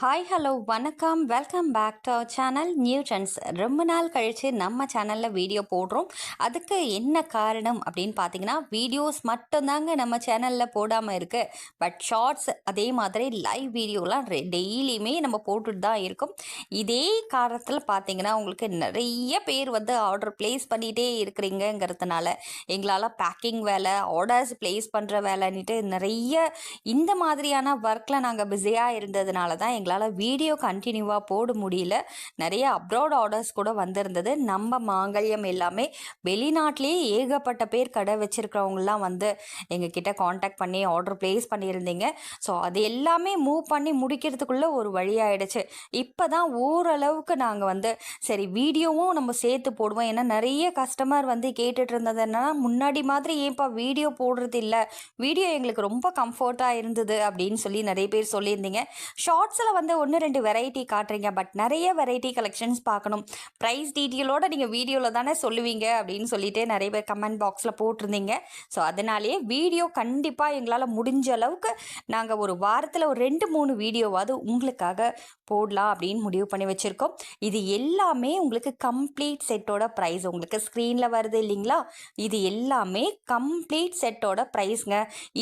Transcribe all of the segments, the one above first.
Hi hello வணக்கம் welcome back to our channel new trends. ரொம்ப நாள் கழித்து நம்ம சேனலில் வீடியோ போடுறோம். அதுக்கு என்ன காரணம் அப்படின்னு பார்த்தீங்கன்னா, வீடியோஸ் மட்டும்தாங்க நம்ம சேனலில் போடாமல் இருக்குது. பட் ஷார்ட்ஸ் அதே மாதிரி லைவ் வீடியோலாம் டெய்லியுமே நம்ம போட்டுட்டு தான் இருக்கோம். இதே காரணத்தில் பார்த்தீங்கன்னா, உங்களுக்கு நிறைய பேர் வந்து ஆர்டர் ப்ளேஸ் பண்ணிகிட்டே இருக்கிறீங்கிறதுனால எங்களால் பேக்கிங் வேலை, ஆர்டர்ஸ் ப்ளேஸ் பண்ணுற வேலைன்னுட்டு நிறைய இந்த மாதிரியான ஒர்க்கில் நாங்கள் பிஸியாக இருந்ததுனால தான் எங்களால் வீடியோ கண்டினியூவாக போட முடியல. நிறைய அப்ராட் ஆர்டர்ஸ் கூட வந்திருந்தது. நம்ம மாங்கல்யம் எல்லாமே வெளிநாட்டிலேயே ஏகப்பட்ட பேர் கடை வச்சுருக்கிறவங்களாம் வந்து எங்ககிட்ட காண்டாக்ட் பண்ணி ஆர்டர் ப்ளேஸ் பண்ணியிருந்தீங்க. ஸோ அது எல்லாமே மூவ் பண்ணி முடிக்கிறதுக்குள்ளே ஒரு வழியாயிடுச்சு. இப்போ தான் ஓரளவுக்கு நாங்கள் வந்து சரி வீடியோவும் நம்ம சேர்த்து போடுவோம். ஏன்னா நிறைய கஸ்டமர் வந்து கேட்டுட்டு இருந்ததுன்னா, முன்னாடி மாதிரி ஏன்ப்பா வீடியோ போடுறது இல்லை, வீடியோ எங்களுக்கு ரொம்ப கம்ஃபர்ட்டாக இருந்தது அப்படின்னு சொல்லி நிறைய பேர் சொல்லியிருந்தீங்க. ஷார்ட்ஸில் வந்து 1-2 வெரைட்டி காட்டுறீங்க, பட் நிறைய வெரைட்டி கலெக்ஷன்ஸ் பார்க்கணும், ப்ரைஸ் டீட்டெயிலோடு நீங்கள் வீடியோவில் தானே சொல்லுவீங்க அப்படின்னு சொல்லிட்டு நிறைய பேர் கமெண்ட் பாக்ஸில் போட்டிருந்தீங்க. ஸோ அதனாலேயே வீடியோ கண்டிப்பாக எங்களால் முடிஞ்ச அளவுக்கு நாங்கள் ஒரு வாரத்தில் ஒரு 2-3 வீடியோவாவது உங்களுக்காக போடலாம் அப்படின்னு முடிவு பண்ணி வச்சுருக்கோம். இது எல்லாமே உங்களுக்கு கம்ப்ளீட் செட்டோட ப்ரைஸ் உங்களுக்கு ஸ்க்ரீனில் வருது இல்லைங்களா, இது எல்லாமே கம்ப்ளீட் செட்டோட ப்ரைஸ்ங்க.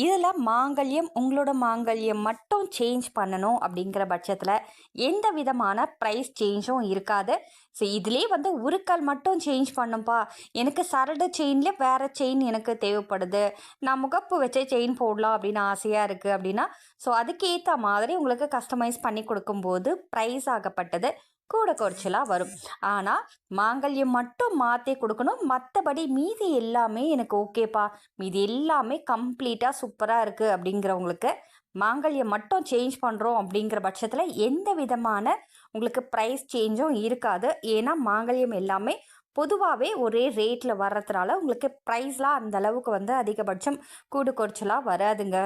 இதில் மாங்கல்யம் உங்களோட மாங்கல்யம் மட்டும் சேஞ்ச் பண்ணணும் அப்படிங்கிற பட்சத்தில் எந்த விதமான ப்ரைஸ் சேஞ்சும் இருக்காது. ஸோ இதிலே வந்து உருக்கல் மட்டும் சேஞ்ச் பண்ணும்பா, எனக்கு சரடு செயினில் வேறு செயின் எனக்கு தேவைப்படுது, நான் முகப்பு வச்ச செயின் போடலாம் அப்படின்னு ஆசையாக இருக்குது அப்படின்னா, ஸோ அதுக்கேற்ற மாதிரி உங்களுக்கு கஸ்டமைஸ் பண்ணி கொடுக்கும்போது ப்ரைஸ் ஆகப்பட்டது கூட குறைச்சலாக வரும். ஆனால் மாங்கல்யம் மட்டும் மாற்றி கொடுக்கணும், மற்றபடி மீதி எல்லாமே எனக்கு ஓகேப்பா, மீதி எல்லாமே கம்ப்ளீட்டாக சூப்பராக இருக்குது அப்படிங்கிறவங்களுக்கு மாங்கல்யம் மட்டும் சேஞ்ச் பண்ணுறோம் அப்படிங்கிற பட்சத்தில் எந்த விதமான உங்களுக்கு ப்ரைஸ் சேஞ்சும் இருக்காது. ஏன்னா மாங்கல்யம் எல்லாமே பொதுவாகவே ஒரே ரேட்டில் வர்றதுனால உங்களுக்கு ப்ரைஸ்லாம் அந்த அளவுக்கு வந்து அதிகபட்சம் கூடு குறைச்சலாக வராதுங்க.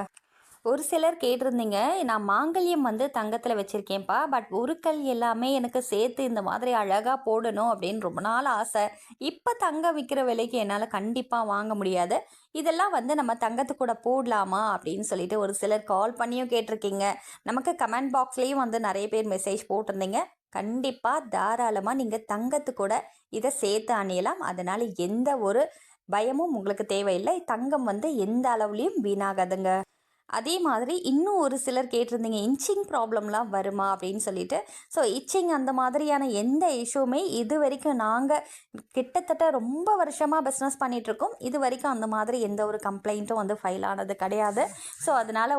ஒரு சிலர் கேட்டிருந்தீங்க, நான் மாங்கல்யம் வந்து தங்கத்தில் வச்சுருக்கேன்ப்பா, பட் உருக்கல் எல்லாமே எனக்கு சேர்த்து இந்த மாதிரி அழகாக போடணும் அப்படின்னு ரொம்ப நாள் ஆசை, இப்போ தங்கம் விற்கிற விலைக்கு என்னால் கண்டிப்பாக வாங்க முடியாது, இதெல்லாம் வந்து நம்ம தங்கத்து கூட போடலாமா அப்படின்னு சொல்லிட்டு ஒரு சிலர் கால் பண்ணியும் கேட்டிருக்கீங்க. நமக்கு கமெண்ட் பாக்ஸ்லேயும் வந்து நிறைய பேர் மெசேஜ் போட்டிருந்தீங்க. கண்டிப்பாக தாராளமாக நீங்கள் தங்கத்து கூட இதை சேர்த்து அணியலாம். அதனால் எந்த ஒரு பயமும் உங்களுக்கு தேவையில்லை. தங்கம் வந்து எந்த அளவுலேயும் வீணாகாதுங்க. அதே மாதிரி இன்னும் ஒரு சிலர் கேட்டிருந்தீங்க, இன்ச்சிங் ப்ராப்ளம்லாம் வருமா அப்படின்னு சொல்லிட்டு. ஸோ இச்சிங் அந்த மாதிரியான எந்த இஷ்யூமே இது வரைக்கும் நாங்கள் கிட்டத்தட்ட ரொம்ப வருஷமாக பிஸ்னஸ் பண்ணிகிட்ருக்கோம், இது வரைக்கும் அந்த மாதிரி எந்த ஒரு கம்ப்ளைண்ட்டும் வந்து ஃபைல் ஆனது கிடையாது. ஸோ அதனால்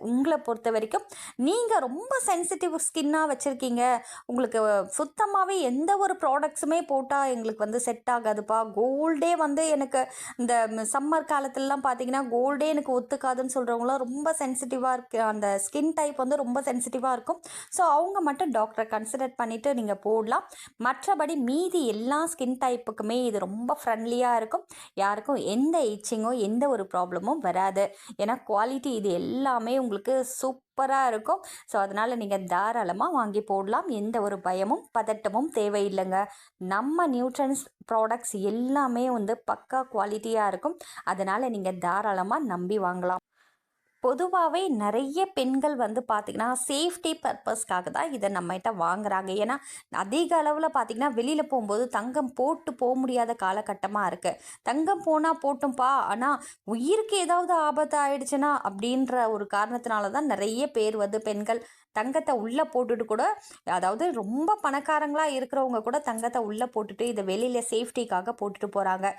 உங்களை பொறுத்த வரைக்கும் நீங்கள் ரொம்ப சென்சிட்டிவ் ஸ்கின்னாக வச்சுருக்கீங்க, உங்களுக்கு சுத்தமாகவே எந்த ஒரு ப்ராடக்ட்ஸுமே போட்டால் எங்களுக்கு வந்து செட் ஆகாதுப்பா, கோல்டே வந்து எனக்கு இந்த சம்மர் காலத்துலலாம் பார்த்தீங்கன்னா கோல்டே எனக்கு ஒத்துக்காதுன்னு சொல்கிறவங்களாம் ரொம்ப சென்சிட்டிவாக இருக்குது, அந்த ஸ்கின் டைப் வந்து ரொம்ப சென்சிட்டிவாக இருக்கும். ஸோ அவங்க மட்டும் டாக்டரை கன்சிடர் பண்ணிவிட்டு நீங்கள் போடலாம். மற்றபடி மீதி எல்லா ஸ்கின் டைப்புக்குமே இது ரொம்ப ஃப்ரெண்ட்லியாக இருக்கும், யாருக்கும் எந்த இச்சிங்கோ எந்த ஒரு ப்ராப்ளமும் வராது. ஏன்னா குவாலிட்டி இது எல்லாமே உங்களுக்கு சூப்பராக இருக்கும். ஸோ அதனால் நீங்கள் தாராளமாக வாங்கி போடலாம், எந்த ஒரு பயமும் பதட்டமும் தேவையில்லைங்க. நம்ம நியூட்ரன்ஸ் ப்ராடக்ட்ஸ் எல்லாமே வந்து பக்கா குவாலிட்டியாக இருக்கும், அதனால் நீங்கள் தாராளமாக நம்பி வாங்கலாம். பொதுவாகவே நிறைய பெண்கள் வந்து பார்த்திங்கன்னா சேஃப்டி பர்பஸ்க்காக தான் இதை நம்மகிட்ட வாங்குறாங்க. ஏன்னா அதிக அளவில் பார்த்திங்கன்னா வெளியில் போகும்போது தங்கம் போட்டு போக முடியாத காலகட்டமாக இருக்குது. தங்கம் போனால் போட்டும்பா, ஆனால் உயிருக்கு ஏதாவது ஆபத்து ஆயிடுச்சுன்னா அப்படின்ற ஒரு காரணத்தினால தான் நிறைய பேர் வந்து பெண்கள் தங்கத்தை உள்ளே போட்டுட்டு கூட, அதாவது ரொம்ப பணக்காரங்களாக இருக்கிறவங்க கூட தங்கத்தை உள்ளே போட்டுட்டு இதை வெளியில் சேஃப்டிக்காக போட்டுட்டு போகிறாங்க.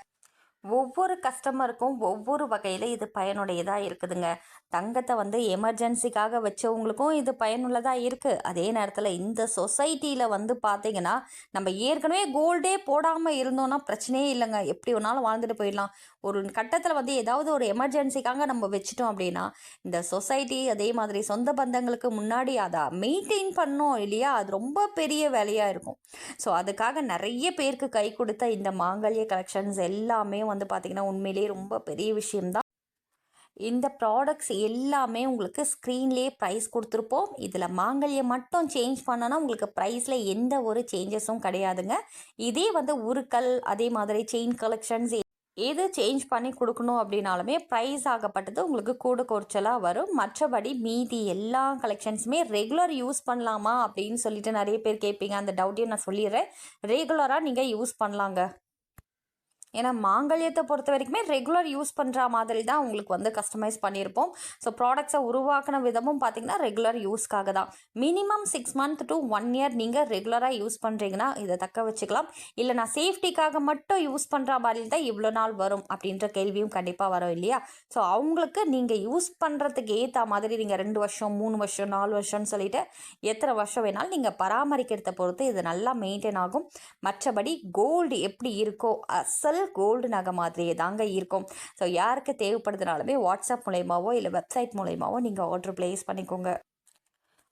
ஒவ்வொரு கஸ்டமருக்கும் ஒவ்வொரு வகையில் இது பயனுடையதாக இருக்குதுங்க. தங்கத்தை வந்து எமர்ஜென்சிக்காக வச்சவங்களுக்கும் இது பயனுள்ளதாக இருக்குது. அதே நேரத்தில் இந்த சொசைட்டியில் வந்து பார்த்திங்கன்னா, நம்ம ஏற்கனவே கோல்டே போடாமல் இருந்தோன்னா பிரச்சனையே இல்லைங்க, எப்படி வேணாலும் வாழ்ந்துட்டு போயிடலாம். ஒரு கட்டத்தில் வந்து ஏதாவது ஒரு எமர்ஜென்சிக்காக நம்ம வச்சிட்டோம் அப்படின்னா, இந்த சொசைட்டி அதே மாதிரி சொந்த பந்தங்களுக்கு முன்னாடி அதை மெயின்டைன் பண்ணோம் இல்லையா, அது ரொம்ப பெரிய வேலையாக இருக்கும். ஸோ அதுக்காக நிறைய பேருக்கு கை கொடுத்த இந்த மாங்கல்ய கலெக்ஷன்ஸ் எல்லாமே வந்து பார்த்திங்கன்னா உண்மையிலேயே ரொம்ப பெரிய விஷயம்தான். இந்த ப்ராடக்ட்ஸ் எல்லாமே உங்களுக்கு ஸ்க்ரீன்லேயே ப்ரைஸ் கொடுத்துருப்போம். இதில் மாங்கல்யம் மட்டும் சேஞ்ச் பண்ணோன்னா உங்களுக்கு ப்ரைஸில் எந்த ஒரு சேஞ்சஸும் கிடையாதுங்க. இதே வந்து உருக்கல் அதே மாதிரி செயின் கலெக்ஷன்ஸ் எது சேஞ்ச் பண்ணி கொடுக்கணும் அப்படின்னாலுமே ப்ரைஸ் ஆகப்பட்டது உங்களுக்கு கூட குறைச்சலாக வரும். மற்றபடி மீதி எல்லா கலெக்ஷன்ஸுமே ரெகுலர் யூஸ் பண்ணலாமா அப்படின்னு சொல்லிட்டு நிறைய பேர் கேட்பீங்க. அந்த டவுட்டையும் நான் சொல்லிடுறேன். ரெகுலராக நீங்கள் யூஸ் பண்ணலாங்க. ஏன்னா மாங்கல்யத்தை பொறுத்த வரைக்குமே ரெகுலர் யூஸ் பண்ணுற மாதிரி தான் உங்களுக்கு வந்து கஸ்டமைஸ் பண்ணியிருப்போம். ஸோ ப்ராடக்ட்ஸை உருவாக்கின விதமும் பார்த்திங்கன்னா ரெகுலர் யூஸ்க்காக தான். மினிமம் 6 மந்த் டு 1 இயர் நீங்கள் ரெகுலராக யூஸ் பண்ணுறீங்கன்னா இதை தக்க வச்சுக்கலாம். இல்லை நான் சேஃப்டிக்காக மட்டும் யூஸ் பண்ணுற மாதிரி தான் இவ்வளோ நாள் வரும் அப்படின்ற கேள்வியும் கண்டிப்பாக வரும் இல்லையா? ஸோ அவங்களுக்கு நீங்கள் யூஸ் பண்ணுறதுக்கு ஏற்ற மாதிரி நீங்கள் 2 வருஷம் 3 வருஷம் 4 வருஷம்னு சொல்லிட்டு எத்தனை வருஷம் வேணாலும் நீங்கள் பராமரிக்கிறத பொறுத்து இது நல்லா மெயின்டைன் ஆகும். மற்றபடி கோல்டு எப்படி இருக்கோ அசல் கோல்டு நகை மாதிரியே தாங்க இருக்கும். ஸோ யாருக்கு தேவைப்படுதுனாலுமே வாட்ஸ்அப் மூலயமாவோ இல்லை வெப்சைட் மூலயமாவோ நீங்கள் ஆர்டர் ப்ளேஸ் பண்ணிக்கோங்க.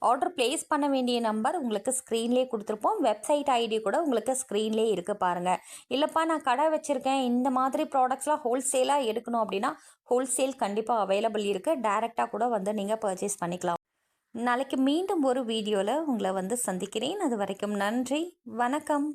ஆர்டர் ப்ளேஸ் பண்ண வேண்டிய நம்பர் உங்களுக்கு ஸ்க்ரீன்லேயே கொடுத்துருப்போம். வெப்சைட் ஐடி கூட உங்களுக்கு ஸ்க்ரீன்லேயே இருக்குது பாருங்கள். இல்லைப்பா நான் கடை வச்சுருக்கேன், இந்த மாதிரி ப்ராடக்ட்ஸ்லாம் ஹோல்சேலாக எடுக்கணும் அப்படின்னா ஹோல்சேல் கண்டிப்பாக அவைலபிள் இருக்குது. டைரெக்டாக கூட வந்து நீங்கள் பர்ச்சேஸ் பண்ணிக்கலாம். நாளைக்கு மீண்டும் ஒரு வீடியோவில் உங்களை வந்து சந்திக்கிறேன். அது வரைக்கும் நன்றி, வணக்கம்.